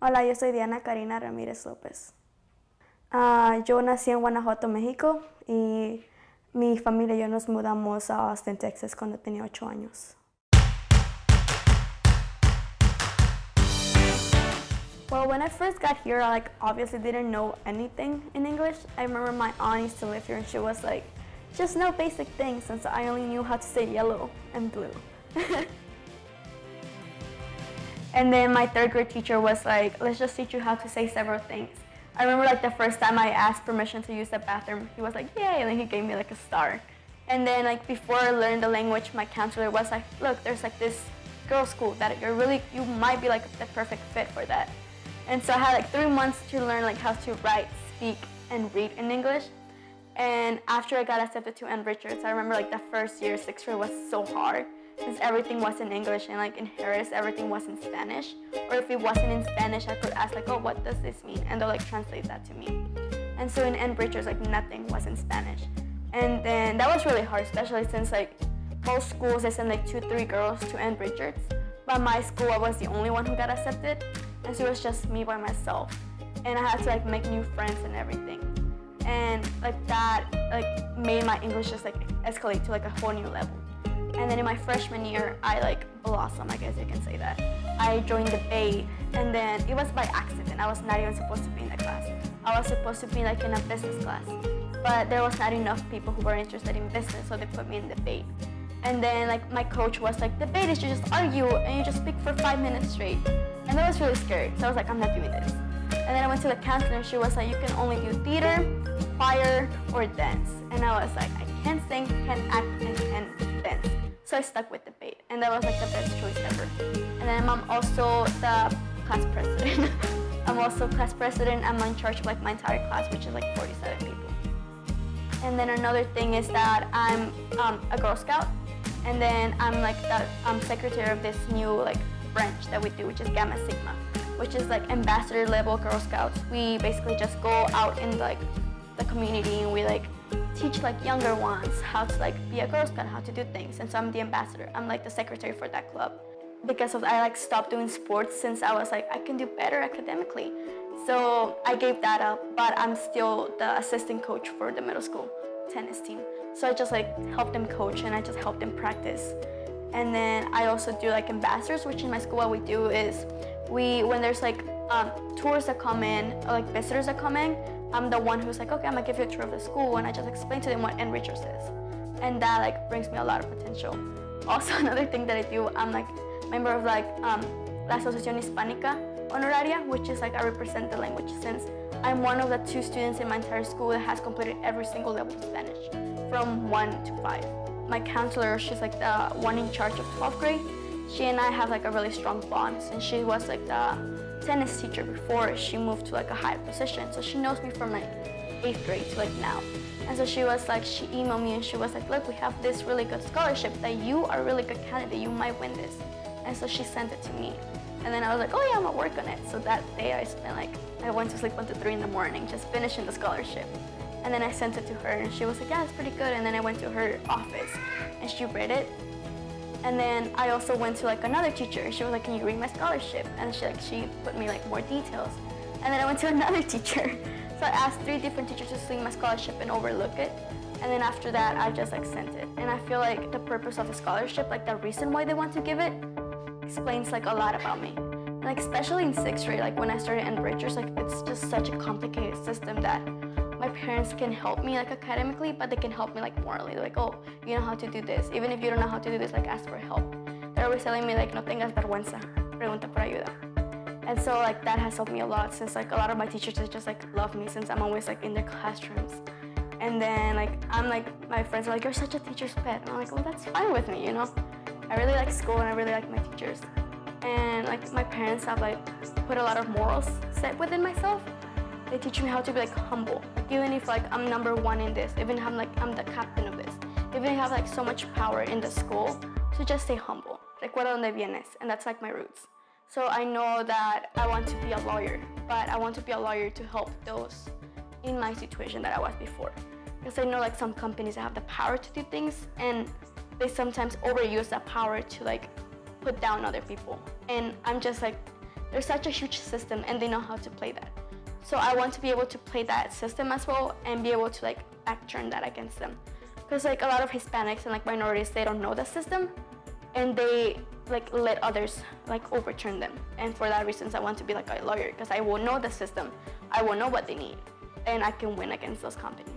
Hola, yo soy Karina Ramirez Lopez. Yo nací en Guanajuato, México, y mi familia y yo nos mudamos a Austin, Texas cuando tenía 8 años. Well, when I first got here, I obviously didn't know anything in English. I remember my aunt used to live here and she was like, just know basic things, since I only knew how to say yellow and blue. And then my 3rd grade teacher was like, let's just teach you how to say several things. I remember the first time I asked permission to use the bathroom, he was like, yay, and then he gave me a star. And then before I learned the language, my counselor was like, look, there's this girls' school that you might be the perfect fit for that. And so I had 3 months to learn how to write, speak, and read in English. And after I got accepted to Ann Richards, I remember the first year, 6th grade, was so hard, since everything was in English, and in Harris everything was in Spanish. Or if it wasn't in Spanish, I could ask oh, what does this mean? And they'll translate that to me. And so in Ann Richards, nothing was in Spanish. And then that was really hard, especially since most schools they send 2-3 girls to Ann Richards. But my school, I was the only one who got accepted, and so it was just me by myself. And I had to make new friends and everything. And that made my English just escalate to a whole new level. And then in my freshman year, I blossomed, I guess you can say that. I joined the debate, and then it was by accident. I was not even supposed to be in the class. I was supposed to be in a business class, but there was not enough people who were interested in business, so they put me in debate. And then my coach was debate is you just argue and you just speak for 5 minutes straight. And that was really scary, so I was I'm not doing this. And then I went to the counselor and she was you can only do theater, choir, or dance. And I was I can't sing, can't act, and can't dance. So I stuck with debate, and that was the best choice ever. And then I'm also the class president. I'm also class president. I'm in charge of my entire class, which is 47 people. And then another thing is that I'm a Girl Scout, and then I'm secretary of this new branch that we do, which is Gamma Sigma, which is ambassador level Girl Scouts. We basically just go out in the community and we teach younger ones how to be a Girl Scout, how to do things. And so I'm the ambassador. I'm the secretary for that club. Because of I stopped doing sports since I was I can do better academically. So I gave that up, but I'm still the assistant coach for the middle school tennis team. So I just help them coach and I just help them practice. And then I also do ambassadors, which in my school what we do is when there's tours that come in, or visitors that come in, I'm the one who's okay, I'm gonna give you a tour of the school, and I just explain to them what Ann Richards is. And that brings me a lot of potential. Also, another thing that I do, I'm member of La Asociación Hispánica Honoraria, which is I represent the language, since I'm one of the 2 students in my entire school that has completed every single level of Spanish, from 1 to 5. My counselor, she's the one in charge of 12th grade. She and I have a really strong bond, and she was the tennis teacher before she moved to a higher position. So she knows me from 8th grade to now. And so she was she emailed me and she was look, we have this really good scholarship that you are a really good candidate, you might win this. And so she sent it to me. And then I was oh yeah, I'm gonna work on it. So that day I spent I went to sleep until 3 in the morning just finishing the scholarship. And then I sent it to her and she was yeah, it's pretty good. And then I went to her office and she read it. And then I also went to another teacher. She was can you read my scholarship? And she put me more details. And then I went to another teacher. So I asked 3 different teachers to see my scholarship and overlook it. And then after that, I just sent it. And I feel the purpose of the scholarship, the reason why they want to give it, explains a lot about me. And especially in 6th grade, when I started Ann Richards, it's just such a complicated system that my parents can help me academically, but they can help me morally. They're oh, you know how to do this. Even if you don't know how to do this, ask for help. They're always telling me no tengas vergüenza, pregunta por ayuda. And so that has helped me a lot, since a lot of my teachers just love me, since I'm always in their classrooms. And then I'm my friends are you're such a teacher's pet. And I'm well, that's fine with me, you know. I really like school and I really like my teachers. And my parents have put a lot of morals set within myself. They teach me how to be humble. Even if I'm number 1 in this, even if I'm the captain of this, even if I have so much power in the school, to just stay humble. ¿Por dónde vienes? And that's my roots. So I know that I want to be a lawyer, but I want to be a lawyer to help those in my situation that I was before. Because I know some companies have the power to do things, and they sometimes overuse that power to put down other people. And I'm just There's such a huge system, and they know how to play that. So I want to be able to play that system as well and be able to like turn that against them. Because like a lot of Hispanics and like minorities, they don't know the system, and they like let others like overturn them. And for that reasons, I want to be like a lawyer, because I will know the system, I will know what they need, and I can win against those companies.